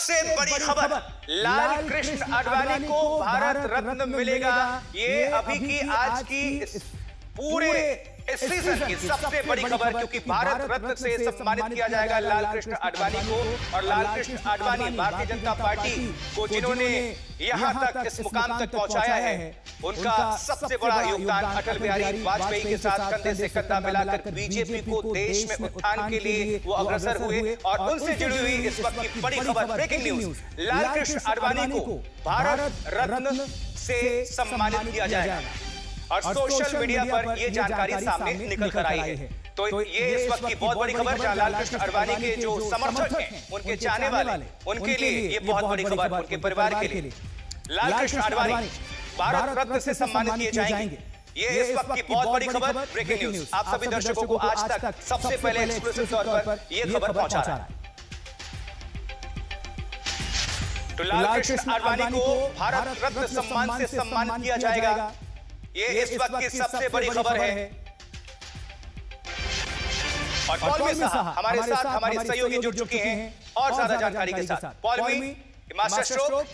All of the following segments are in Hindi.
सबसे बड़ी खबर, लाल कृष्ण आडवाणी को भारत रत्न मिलेगा। ये अभी की आज की पूरे इस सीजन की सबसे बड़ी खबर, क्योंकि भारत रत्न से सम्मानित किया जाएगा लाल कृष्ण आडवाणी को। और लाल कृष्ण आडवाणी भारतीय जनता पार्टी को जिन्होंने यहां तक इस मुकाम तक पहुंचाया है, उनका सबसे बड़ा योगदान अटल बिहारी वाजपेयी के साथ कंधे से कंधा मिलाकर बीजेपी को देश में उत्थान के लिए वो अग्रसर हुए। और उनसे जुड़ी हुई इस वक्त की बड़ी खबर, ब्रेकिंग न्यूज, लाल कृष्ण आडवाणी को भारत रत्न से सम्मानित किया जाएगा। और सोशल मीडिया पर यह जानकारी सामने निकल कर आई है। तो ये इस वक्त की बहुत बड़ी खबर, जहां लाल कृष्ण आडवाणी के जो समर्थक हैं, उनके चाहने वाले, उनके लिए ये बहुत बड़ी खबर, उनके परिवार के लिए। लाल कृष्ण आडवाणी भारत रत्न से सम्मानित किए जाएंगे। ये इस वक्त की बहुत बड़ी खबर, ब्रेकिंग न्यूज, आप सभी दर्शकों को आज तक सबसे पहले एक्सक्लूसिव तौर पर यह खबर पहुंचा रहा है। तो लाल कृष्ण आडवाणी को भारत रत्न सम्मान से सम्मानित किया जाएगा। ये इस वक्त की सबसे बड़ी खबर है। और पॉलमी साहब हमारे साथ, हमारी सहयोगी जुड़ चुके हैं और ज्यादा जानकारी के साथ। पॉलमी, मास्टर स्ट्रोक,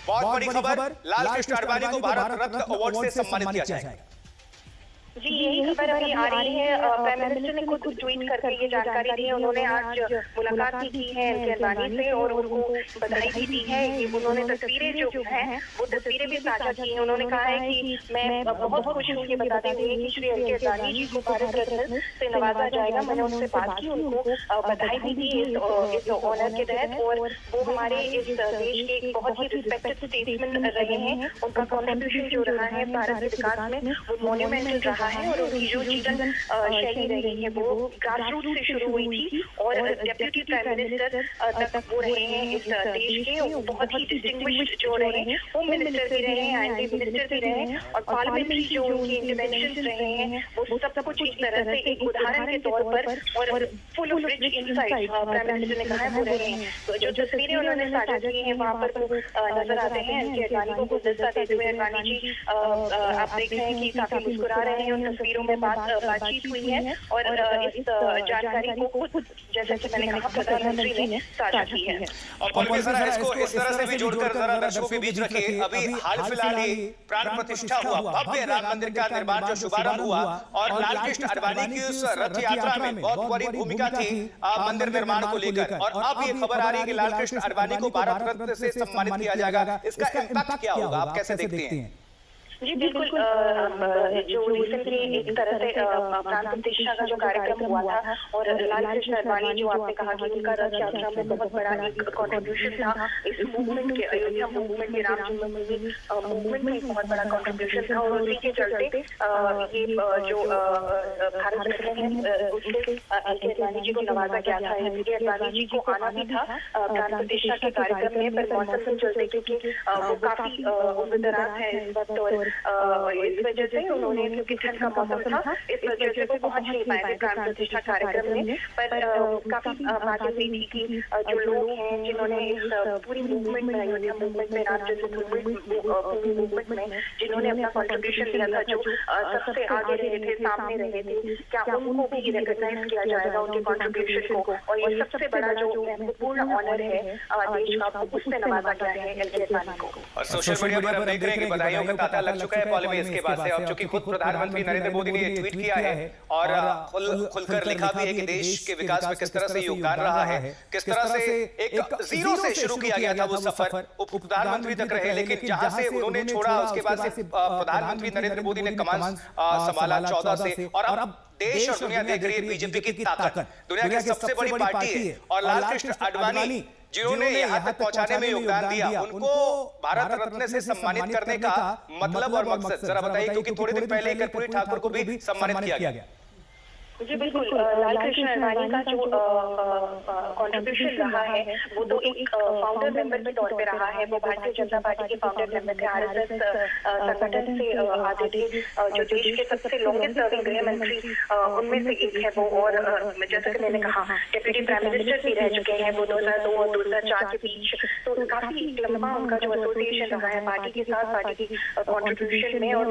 बहुत बड़ी खबर, लाल कृष्ण आडवाणी को भारत रत्न अवार्ड से सम्मानित किया जाएगा। जी, यही खबर अभी आ रही है। प्राइम मिनिस्टर ने खुद ट्वीट करके ये जानकारी दी है। उन्होंने आज मुलाकात भी की है एल के आडवाणी से और उनको बधाई भी दी है। ये उन्होंने तस्वीरें जो हैं वो तस्वीरें भी साझा की हैं। उन्होंने कहा है कि मैं बहुत खुश हूँ ये बताते हुए कि श्री एल के आडवाणी जी को भारत रत्न से नवाजा जाएगा। मैंने उनसे बात की, उनको बधाई भी दी इस ऑनर के तहत। और वो हमारे इस देश के एक बहुत ही रिस्पेक्टेड स्टेट्समैन रहे हैं। उनका कॉन्ट्रीब्यूशन जो रहा है भारत के विकास में वो मॉन्यूमेंटल रहा है। और उनकी जो जीवन शैली रही है वो ग्रास रूट से शुरू हुई थी और डेप्यूटी प्राइम मिनिस्टर तक वो रहे हैं इस देश के। बहुत ही डिस्टिंग्विश्ड जो रहे हैं, होम मिनिस्टर भी रहे हैं, आईटी मिनिस्टर भी रहे हैं और पार्लियामेंट्री जो उनकी इंटरवेंशंस रहे हैं वो सब कुछ एक तरह से एक उदाहरण के तौर पर और full of rich insight prime minister ने कहा है वो रहे हैं। तो जो तस्वीरें उन्होंने साझा की हैं वहाँ पर वो नजर आते हैं एल के आडवाणी को गुलदस्ता देते हुए। आडवाणी जी आप देख रहे हैं कि काफी मुस्कुरा रहे हैं। उन तस्वीरों में बातचीत हुई है और इस जानकारी को खुद, जैसे कि मैंने कहा, प्रधानमंत्री ने साझा की है। और पॉलमी जरा इसको इस तरह से भी जोड़कर जरा दर्शकों के बीच रखिए। अभी हाल फिलहाल ही प्राण प्रतिष्ठा हुआ, भव्य राम मंदिर का निर्माण जो शुभारंभ हुआ और लाल कृष्ण आडवाणी की उस रथ यात्रा में बहुत बड़ी भूमिका थी मंदिर निर्माण को लेकर। और अब ये खबर आ रही है कि लाल कृष्ण आडवाणी को भारत रत्न से सम्मानित किया जाएगा। इसका इम्पैक्ट क्या होगा, आप कैसे देखते हैं? जी बिल्कुल, जो रिसेंटली एक तरह से प्राण प्रतिष्ठा का जो कार्यक्रम हुआ था और लाल कृष्ण आडवाणी जो आपने कहा कि उनका रथ यात्रा में बहुत बड़ा एक कंट्रीब्यूशन था इस मूवमेंट के, अयोध्या मूवमेंट के, राम जन्मभूमि मूवमेंट में एक बहुत बड़ा कंट्रीब्यूशन था। और उसी के चलते ये जो भारत रत्न है उससे एल के आडवाणी जी को नवाजा गया था। एल के आडवाणी जी को आना भी था प्राण प्रतिष्ठा के कार्यक्रम में, पर मौसम के चलते क्योंकि वो काफी उम्रदराज है इस वक्त और इस वजह से उन्होंने, क्योंकि ठंड का मौसम था, इस वजह से वो पहुंच नहीं पाए थे प्राण प्रतिष्ठा कार्यक्रम में। पर काफी बातें हुई थी कि जो लोग हैं जिन्होंने इस पूरी मूवमेंट में, अयोध्या मूवमेंट में, राम जन्मभूमि मूवमेंट में जिन्होंने अपना कॉन्ट्रीब्यूशन दिया था, जो सबसे आगे रहे थे, सामने रहे थे, क्या उनको भी रिकॉग्नाइज किया जाएगा उनके कॉन्ट्रीब्यूशन को? और ये सबसे बड़ा जो महत्वपूर्ण ऑनर है देश का, उससे नवाजा गया है एल के आडवाणी को। और सोशल मीडिया पर हम देख रहे हैं कि बधाइयों का तांता लग चुका है पॉलमी इसके बाद से। अब चूंकि खुद प्रधानमंत्री नरेंद्र मोदी ने ट्वीट किया है और खुलकर लिखा भी है कि देश के विकास में किस तरह से योगदान रहा है, किस तरह से एक जीरो से शुरू किया गया था वो सफर, उप प्रधानमंत्री तक रहे, लेकिन जहां से उन्होंने छोड़ा उसके बाद से प्रधानमंत्री नरेंद्र मोदी ने कमान संभाला 14 से। और अब देश और दुनिया देख रही है बीजेपी की ताकत, दुनिया की सबसे बड़ी पार्टी है। और लाल कृष्ण आडवाणी जिन्होंने यहाँ तक पहुंचाने में योगदान दिया, उनको भारत रत्न से सम्मानित करने का मतलब और मकसद जरा बताइए, क्योंकि थोड़े दिन पहले कर्पूरी ठाकुर को भी सम्मानित किया गया। जी बिल्कुल, लाल कृष्ण आडवाणी का जो कंट्रीब्यूशन रहा है वो तो एक फाउंडर मेंबर के तौर पे रहा है। वो भारतीय जनता पार्टी के फाउंडर मेंबर थे, आरएसएस संगठन से आते थे, जो देश के सबसे लॉन्गेस्ट सर्विंग गृह मंत्री उनमें से एक है वो। और जैसा कि मैंने कहा, डेप्यूटी प्राइम मिनिस्टर भी रह चुके हैं वो 2002 और 2004 के बीच। तो काफी लंबा उनका जो एसोसिएशन रहा है पार्टी के साथ, पार्टी की कंट्रीब्यूशन में। और